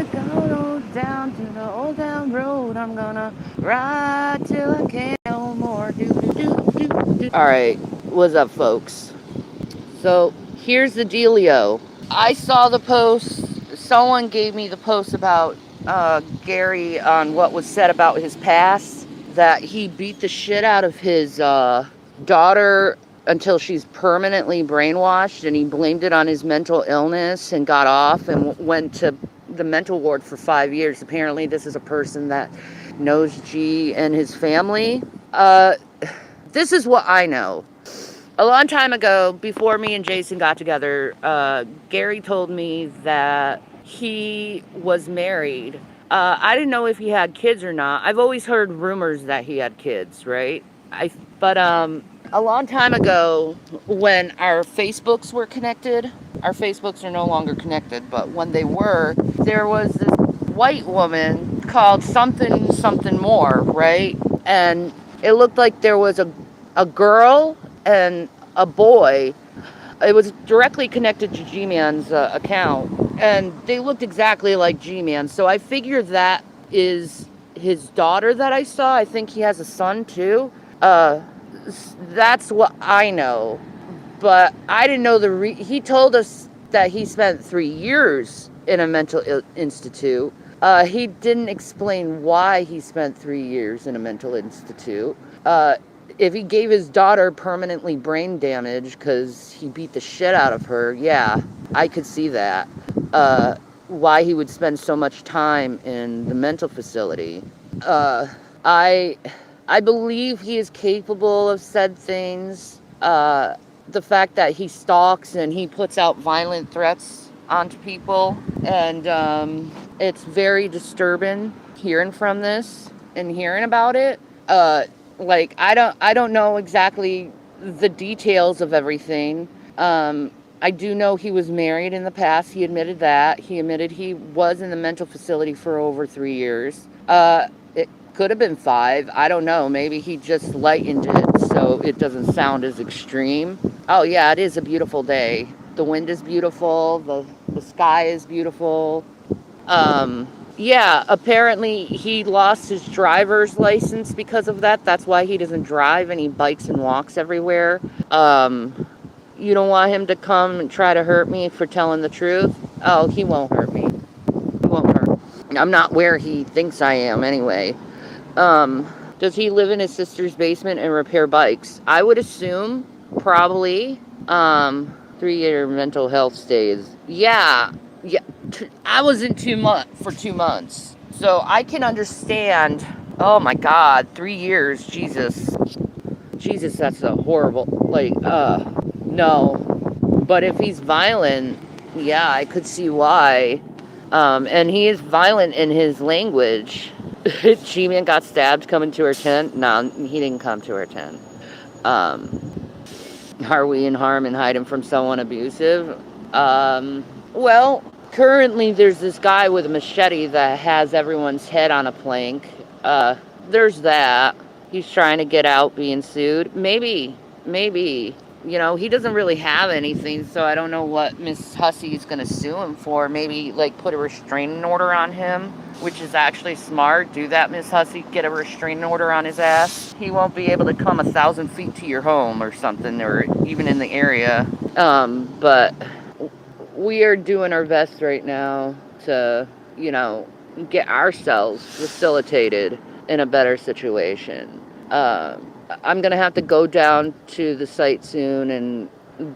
gonna go down to the old town road. I'm gonna ride till I can't no more. Do, do, do, do, do. All right, what's up, folks? So here's the dealio. I saw the post. Someone gave me the post about Gary on what was said about his past. That he beat the shit out of his daughter until she's permanently brainwashed, and he blamed it on his mental illness and got off and went to the mental ward for 5 years. Apparently, this is a person that knows G and his family. Uh, this is what I know. A long time ago, before me and Jason got together, Gary told me that he was married. I didn't know if he had kids or not. I've always heard rumors that he had kids, right? But a long time ago, when our Facebooks were connected, our Facebooks are no longer connected, but when they were, there was this white woman called something something more, right? And it looked like there was a girl and a boy. It was directly connected to G-Man's account, and they looked exactly like G-Man. So I figured that is his daughter that I saw. I think he has a son too. Uh, that's what I know, but I didn't know he told us that he spent 3 years in a mental institute. He didn't explain why he spent 3 years in a mental institute. If he gave his daughter permanently brain damage because he beat the shit out of her, yeah, I could see that. Why he would spend so much time in the mental facility. Uh, I I believe he is capable of said things. The fact that he stalks and he puts out violent threats onto people, and it's very disturbing hearing from this and hearing about it. Like I don't know exactly the details of everything. I do know he was married in the past. He admitted that. He admitted he was in the mental facility for over 3 years. It could have been 5. I don't know. Maybe he just lightened it so it doesn't sound as extreme. Oh yeah, it is a beautiful day. The wind is beautiful. The sky is beautiful. Um, yeah, apparently he lost his driver's license because of that. That's why he doesn't drive and he bikes and walks everywhere. Um, you don't want him to come and try to hurt me for telling the truth? Oh, he won't hurt me. He won't hurt. I'm not where he thinks I am anyway. Does he live in his sister's basement and repair bikes? I would assume probably. 3 year mental health stays. Yeah. Yeah. I was in 2 months for 2 months. So I can understand. Oh my God, 3 years. Jesus. Jesus, that's a horrible, like, no. But if he's violent, yeah, I could see why. And he is violent in his language. G-Man got stabbed coming to her tent. No, he didn't come to her tent. Um, are we in harm and hiding from someone abusive? Well, currently there's this guy with a machete that has everyone's head on a plank. There's that. He's trying to get out being sued. Maybe. You know, he doesn't really have anything, so I don't know what Miss Hussey's gonna sue him for. Maybe, like, put a restraining order on him, which is actually smart. Do that, Miss Hussey. Get a restraining order on his ass. He won't be able to come 1,000 feet to your home or something, or even in the area. But we are doing our best right now to, get ourselves facilitated in a better situation. I'm going to have to go down to the site soon and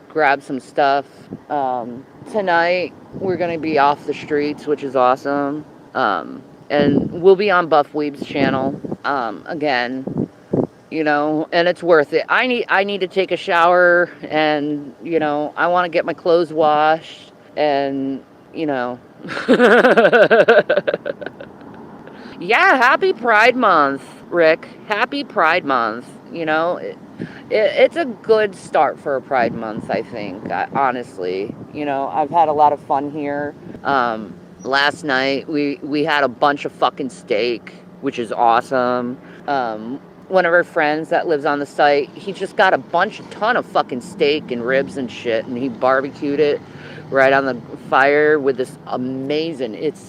grab some stuff. Tonight, we're going to be off the streets, which is awesome. And we'll be on Buff Weeb's channel again, and it's worth it. I need to take a shower, and, I want to get my clothes washed, and, Yeah, happy Pride Month, Rick. Happy Pride Month. It's a good start for a Pride Month, I think, honestly. I've had a lot of fun here. Last night, we had a bunch of fucking steak, which is awesome. one of her friends that lives on the site, he just got a ton of fucking steak and ribs and shit, and he barbecued it right on the fire with this amazing, it's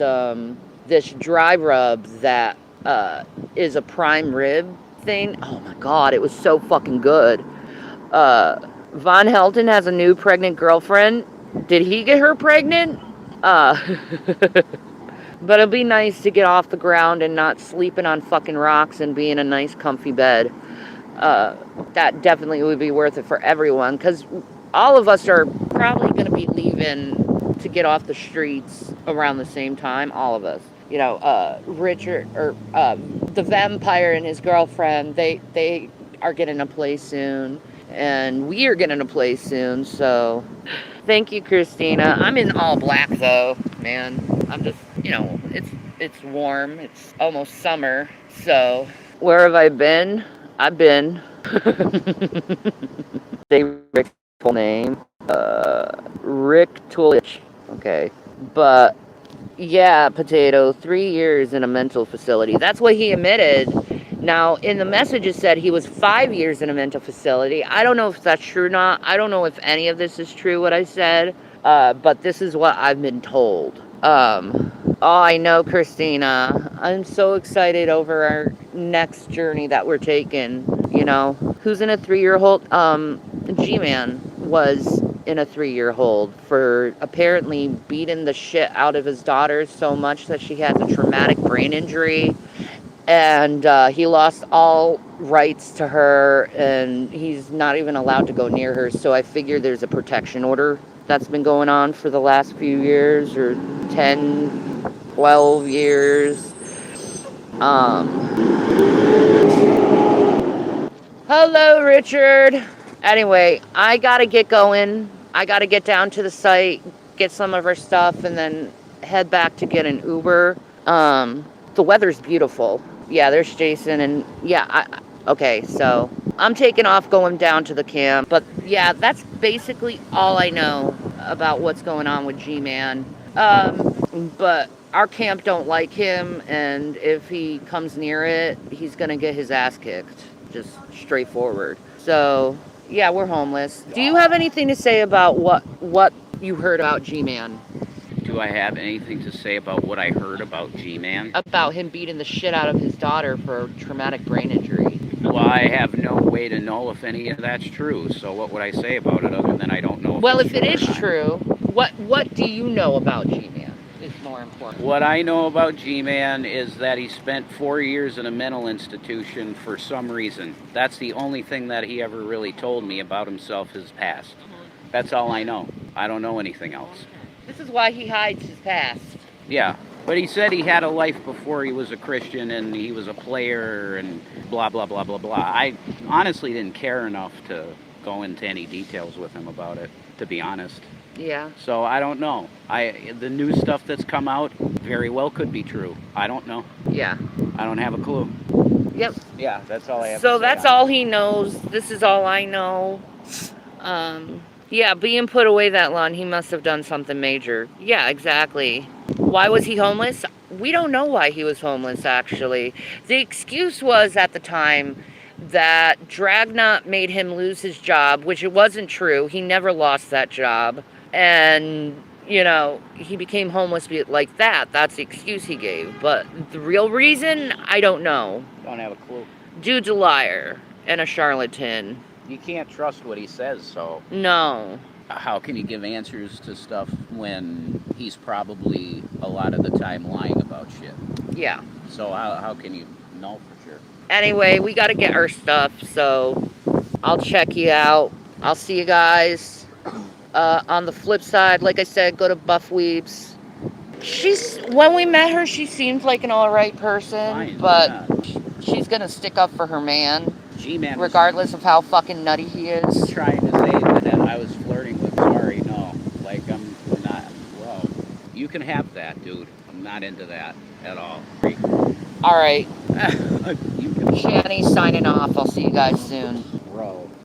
this dry rub that is a prime rib thing. Oh my god, it was so fucking good. Von Helton has a new pregnant girlfriend. Did he get her pregnant? Uh, but it'll be nice to get off the ground and not sleeping on fucking rocks and be in a nice comfy bed. That definitely would be worth it for everyone, because all of us are probably going to be leaving to get off the streets around the same time. All of us. You know, Richard, or the vampire and his girlfriend, they are getting a place soon. And we are getting a place soon, so thank you, Christina. I'm in all black, though, man. I'm just, you know, it's warm. It's almost summer, so where have I been? I've been. Say Rick's full name. Rick Tulich. Okay, but yeah, Potato. 3 years in a mental facility. That's what he admitted. Now, in the message, it said he was 5 years in a mental facility. I don't know if that's true or not. I don't know if any of this is true, what I said. But this is what I've been told. Oh, I know, Christina. I'm so excited over our next journey that we're taking. You know, who's in a 3-year hold? G-Man was in a 3-year hold for apparently beating the shit out of his daughter so much that she had a traumatic brain injury. And he lost all rights to her, and he's not even allowed to go near her. So I figure there's a protection order that's been going on for the last few years, or 10, 12 years. Hello, Richard. Anyway, I gotta get going. I gotta get down to the site, get some of our stuff, and then head back to get an Uber. The weather's beautiful. Yeah, there's Jason, and yeah, okay, so I'm taking off going down to the camp, but yeah, that's basically all I know about what's going on with G-Man. But our camp don't like him, and if he comes near it, he's gonna get his ass kicked, just straightforward. So yeah, we're homeless. Do you have anything to say about what you heard about G-Man? Do I have anything to say about what I heard about G-Man? About him beating the shit out of his daughter for a traumatic brain injury. Well, I have no way to know if any of that's true, so what would I say about it other than I don't know if Well, it's if it true is or not. true, what do you know about G-Man is more important. What I know about G-Man is that he spent 4 years in a mental institution for some reason. That's the only thing that he ever really told me about himself, his past. That's all I know. I don't know anything else. This is why he hides his past. Yeah, but he said he had a life before he was a Christian and he was a player and blah, blah, blah, blah, blah. I honestly didn't care enough to go into any details with him about it, to be honest. Yeah. So I don't know. The new stuff that's come out very well could be true. I don't know. Yeah. I don't have a clue. Yep. Yeah, that's all I have to So say that's on all it. he knows. This is all I know. Yeah, being put away that long, he must have done something major. Yeah, exactly. Why was he homeless? We don't know why he was homeless, actually. The excuse was at the time that Dragnet made him lose his job, which it wasn't true. He never lost that job. And, you know, he became homeless like that. That's the excuse he gave. But the real reason, I don't know. Don't have a clue. Dude's a liar and a charlatan. You can't trust what he says, so No. how can you give answers to stuff when he's probably a lot of the time lying about shit? Yeah. So how can you know for sure? Anyway, we got to get our stuff, so I'll check you out. I'll see you guys. On the flip side, like I said, go to Buff Weeps. When we met her, she seemed like an alright person, Fine, but yeah. she's gonna stick up for her man, G-Man regardless of how fucking nutty he was is. trying to say that I was flirting with Sorry, no. Like, I'm not, well, you can have that, dude. I'm not into that at all. Alright, You can, Shanny signing off. I'll see you guys soon. bro.